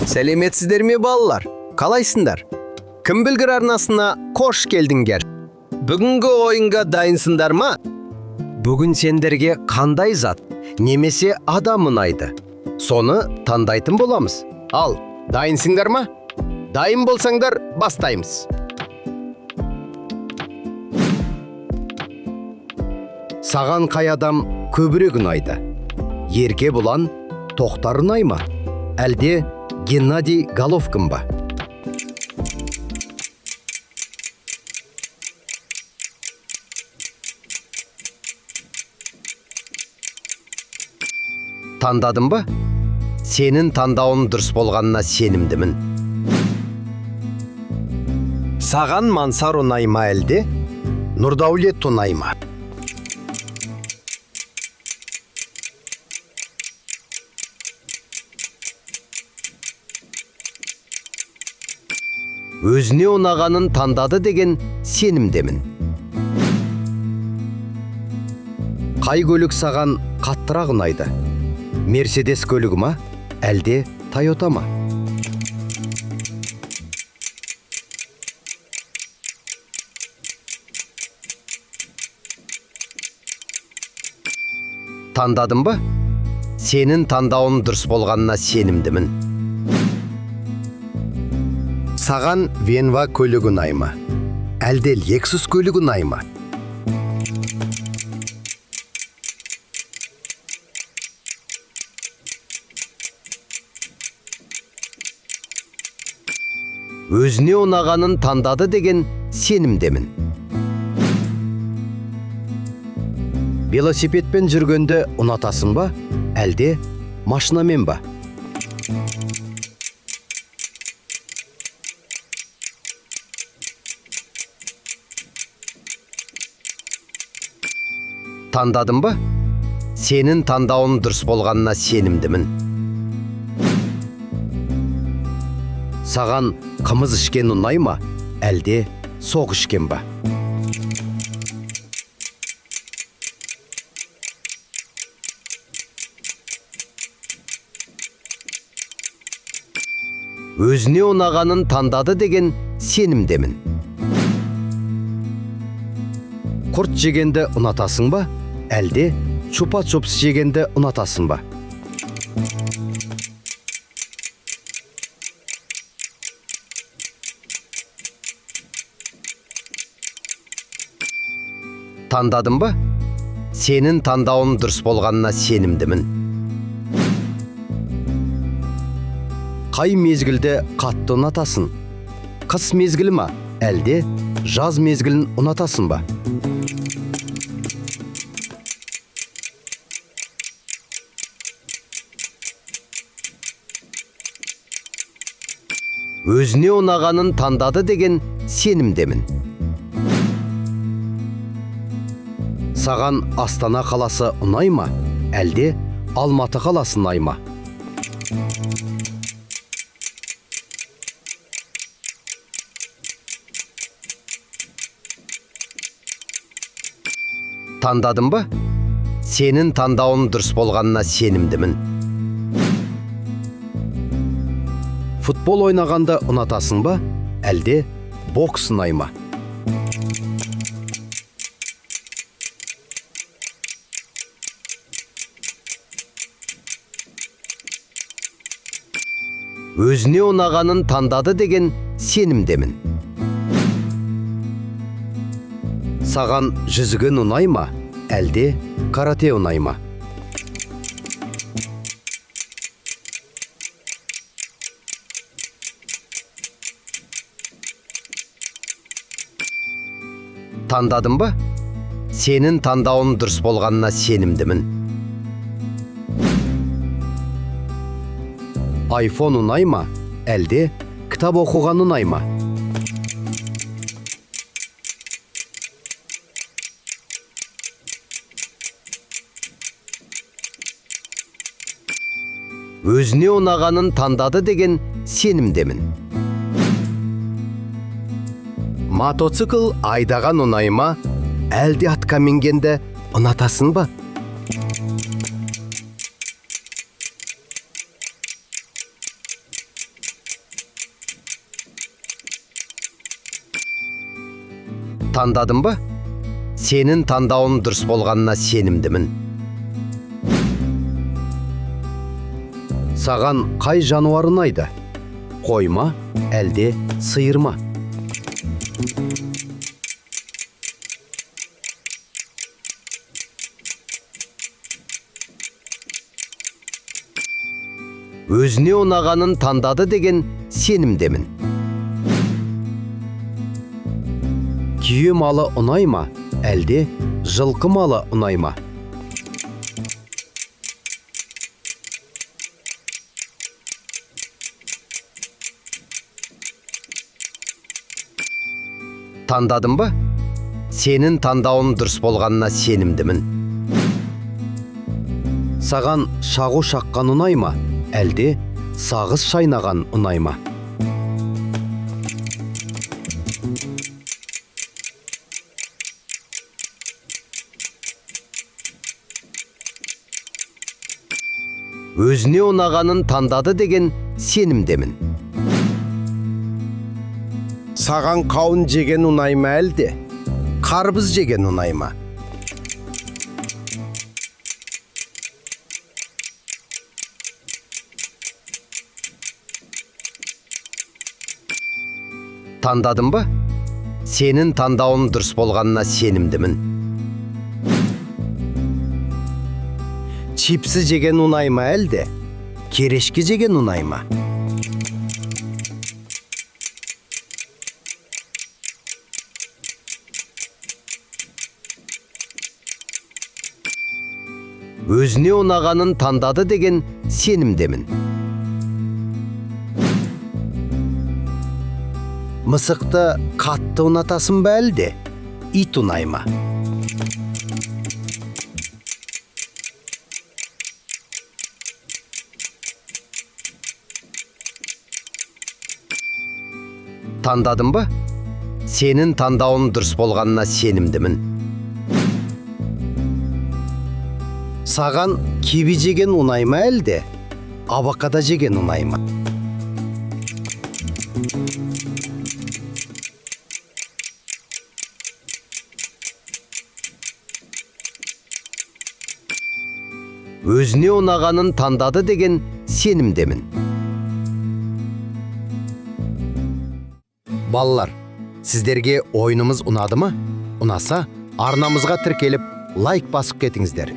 Сәлеметсіздер ме балалар? Қалайсыңдар? Кім білгір арнасына қош келдіңдер. Бүгінгі ойынға дайынсыңдар ма? Бүгін сендерге қандай зат, немесе адам ұнайды? Соны таңдайтын боламыз. Ал, дайынсыңдар ма? Дайын болсаңдар, бастаймыз. Саған қай адам көбірек ұнайды? Ерке Бұлан, Тоқтар ұнай ма? Әлде Геннадий Головкин ба? Таңдадың ба? Сенің таңдауың дұрыс болғанына сенімдімін. Саған Мансар ұнай ма әлде? Нұрдаулет ұнай ма? Өзіне ұнағанын таңдады деген сенімдемін. Қай көлік саған қаттырақ ұнайды? Мерседес көлігі ма, әлде Тойота ма? Таңдадың ба? Сенің таңдауың дұрыс болғанына сенімдімін. Саған Венва көлігі ұнай ма? Әлде Lexus көлігі ұнай ма? Өзіне ұнағанын таңдады деген сенімдемін. Велосипедпен жүргенде ұнатасың ба? Әлде машинамен ба? Таңдадың ба? Сенің таңдауың дұрыс болғанына сенімдімін. Саған қымыз ішкен ұнай ма, әлде соқ ішкен ба? Өзіне ұнағанын таңдады деген сенімдемін. Құрт жегенді ұнатасың ба? Әлде чупа-чупс жегенді ұнатасың ба? Таңдадың ба? Сенің таңдауың дұрыс болғанына сенімдімін. Қай мезгілді қатты ұнатасың? Қыс мезгілі ма, әлде жаз мезгілін ұнатасың ба? Өзіне ұнағанын таңдады деген сенімдемін. Саған Астана қаласы ұнай ма, әлде Алматы қаласы ұнай ма? Таңдадың ба? Сенің таңдауың дұрыс болғанына сенімдімін. Футбол ойнағанда ұнатасың ба, әлде бокс ұнай ма? Өзіне ұнағанын таңдады деген сенімдемін. Саған жүзігін ұнай ма, әлде карате ұнай ма? Таңдадың ба? Сенің таңдауың дұрыс болғанына сенімдімін. iPhone ұнай ма, әлде кітап оқуған ұнай ма? Өзіне ұнағанын таңдады деген сенімдемін. Мотоцикл айдаған ұнай ма, әлде атқа мінгенді ұнатасың ба? Тандадың ба? Сенің тандауың дұрыс болғанына сенімдімін. Саған қай жануар ұнайды? Қой ма, әлде сиыр ма? Өзіне ұнағанын таңдады деген сенімдемін. Түйе малы ұнай ма, әлде жылқы малы ұнай ма? Таңдадың ба? Сенің таңдауың дұрыс болғанына сенімдімін. Саған шағу шаққан ұнай ма, әлде сағыз шайнаған ұнай ма? Өзіне ұнағанын таңдады деген сенімдемін. Саған қауын жеген ұнай ма әлде? Қарбыз жеген ұнай ма? Таңдадың ба? Сенің таңдауың дұрыс болғанына сенімдімін. Чипсы жеген ұнай ма әлде? Керешке жеген ұнай ма? Өзіне ұнағанын таңдады деген сенімдемін. Мысықты қатты ұнатасың ба әлде? Ит ұнай ма? Таңдадың ба? Сенің таңдауың дұрыс болғанына сенімдімін. Саған киви жеген ұнай ма әлде? Авокадо жеген ұнай ма? Өзіне ұнағанын таңдады деген сенімдемін. Балалар, сіздерге ойынымыз ұнады ма? Ұнаса, арнамызға тіркеліп, лайк басып кетіңіздер.